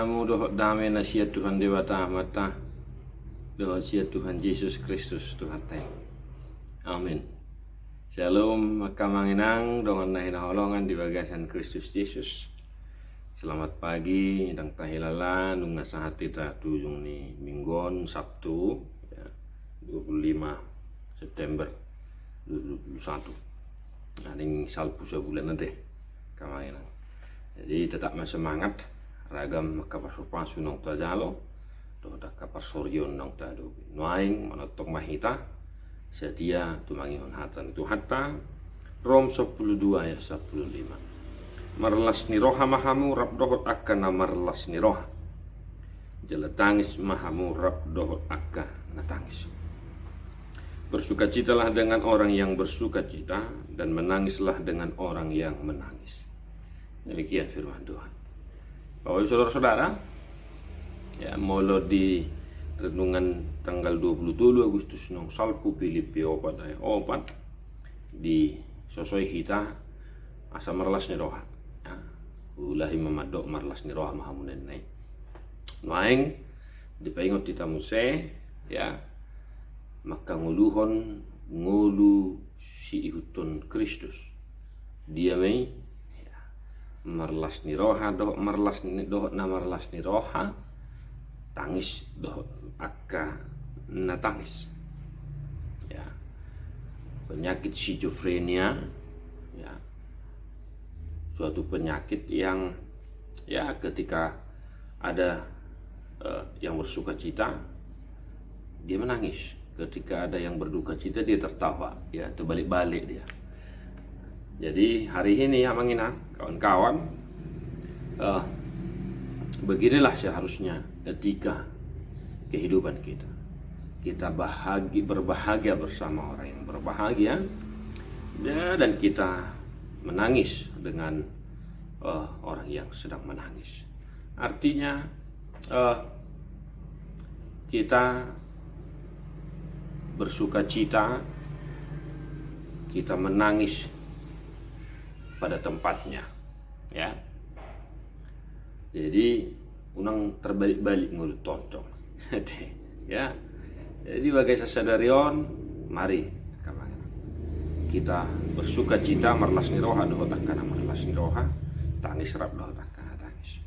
namu dohot dame na siya Tuhan Dewata Mata dohot siya Tuhan Yesus Kristus Tuhan Tay. Amin. Shalom makamanginang dongan na hinaholongan di bagasan Kristus Yesus. Selamat pagi dang tahilala nung nasa hati ta tujung ni Minggon Sabtu ya, 25 September 2021. Aning salpu sebulan nanti kamanginang. Jadi tetap semangat ragam kapasupasu nong tajalo do da kapasoryon nong tado noaing manotok mahita setia tumangihon hatan itu hatta Rom 12 ayat 15 marlas ni roha mahamu rab dohot akka na marlas ni roha jala tangis mahamu rab dohot akka na tangis. Bersukacitalah dengan orang yang bersukacita dan menangislah dengan orang yang menangis. Demikian firman Tuhan. Bapak Ibu Saudara-saudara, ya molo di renungan tanggal 27 Agustus nong salpu Filipi 4 ayat 4 di sosoi kita asa marlas ni roha. Ya, ulahi mamadok marlas ni roha mahamunen nai. Maing dipaingot kita muse ya maka nguluhon ngulu si ihutun Kristus. Dia mai marlas ni roha doh marlas ni doh na marlas ni roha tangis doh akka na tangis ya penyakit schizofrenia ya suatu penyakit yang ya ketika ada yang bersuka cita dia menangis, ketika ada yang berduka cita dia tertawa ya terbalik-balik dia. Jadi hari ini ya menginang kawan-kawan beginilah seharusnya etika kehidupan kita. Kita berbahagia bersama orang yang berbahagia ya, dan kita menangis dengan orang yang sedang menangis. Artinya kita bersuka cita, kita menangis pada tempatnya ya. Jadi unang terbalik-balik mulut tontong ya. Jadi bagai sasadarion mari kita bersuka cita marlas ni roha dohot akkana marlas ni roha tangis rap dohot akkana tangis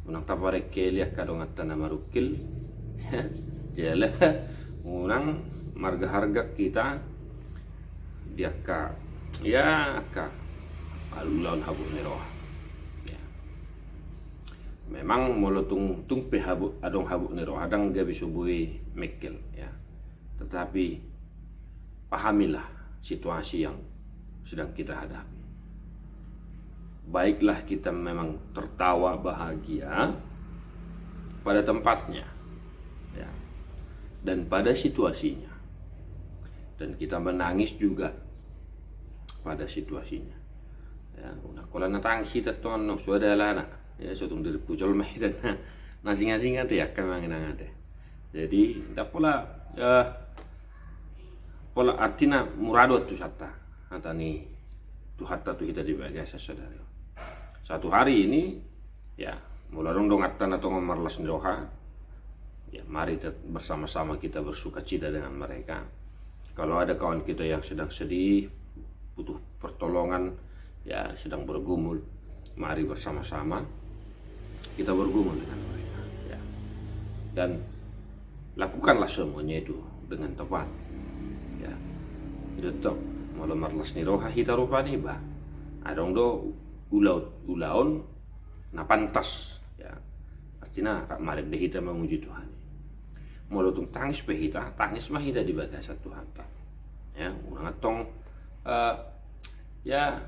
unang tabarek kelia kadong attana marukil jela unang marga harga kita dia ka ya ka alulaun habu ni roha ya. Memang molotung tung pe habu adong habu ni roha adang dia bisubui mekel ya. Tetapi pahamilah situasi yang sedang kita hadapi. Baiklah kita memang tertawa bahagia pada tempatnya ya, dan pada situasinya, dan kita menangis juga pada situasinya. Ya, una kola na tangsi taton no suada lana ya sotung dari pucol mai dan nasing-nasing ate ya kamang nangate. Jadi ndak pola artina murado tu sata atani tu hatta tu hita di bagasa saudara. Satu hari ini ya mularong dong atana tong marlas ndoha ya mari bersama-sama kita bersuka cita dengan mereka. Kalau ada kawan kita yang sedang sedih butuh pertolongan ya sedang bergumul, mari bersama-sama kita bergumul dengan mereka ya. Dan lakukanlah semuanya itu dengan tepat ya. Itu tok malam marlas ni roha hita rupani ba adong do ulaon na pantas ya. Artinya rak marip de hita memuji Tuhan. Molotung tangis pe hita, tangis mah hita di bagasa Tuhan ta. Ya, urang atong ya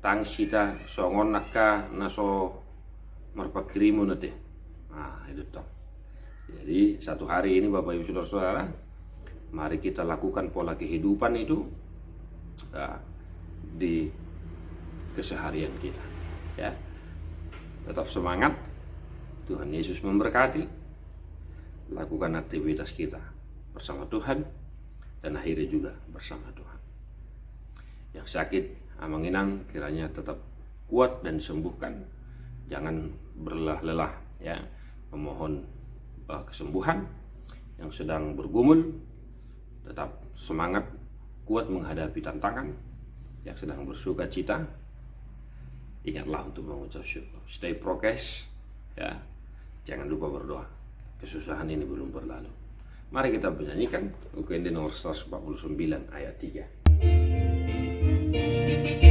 tangis kita songon naka naso marpakirimu nate. Nah itu toh. Jadi satu hari ini Bapak Ibu Saudara-saudara, mari kita lakukan pola kehidupan itu di keseharian kita ya. Tetap semangat, Tuhan Yesus memberkati. Lakukan aktivitas kita bersama Tuhan dan akhirnya juga bersama Tuhan. Yang sakit amanginang kiranya tetap kuat dan disembuhkan. Jangan berlelah-lelah ya, memohon kesembuhan. Yang sedang bergumul tetap semangat, kuat menghadapi tantangan. Yang sedang bersuka cita, ingatlah untuk mengucap syukur. Stay prokes, ya. Jangan lupa berdoa. Kesusahan ini belum berlalu. Mari kita menyanyikan UKND nomor 149 ayat 3.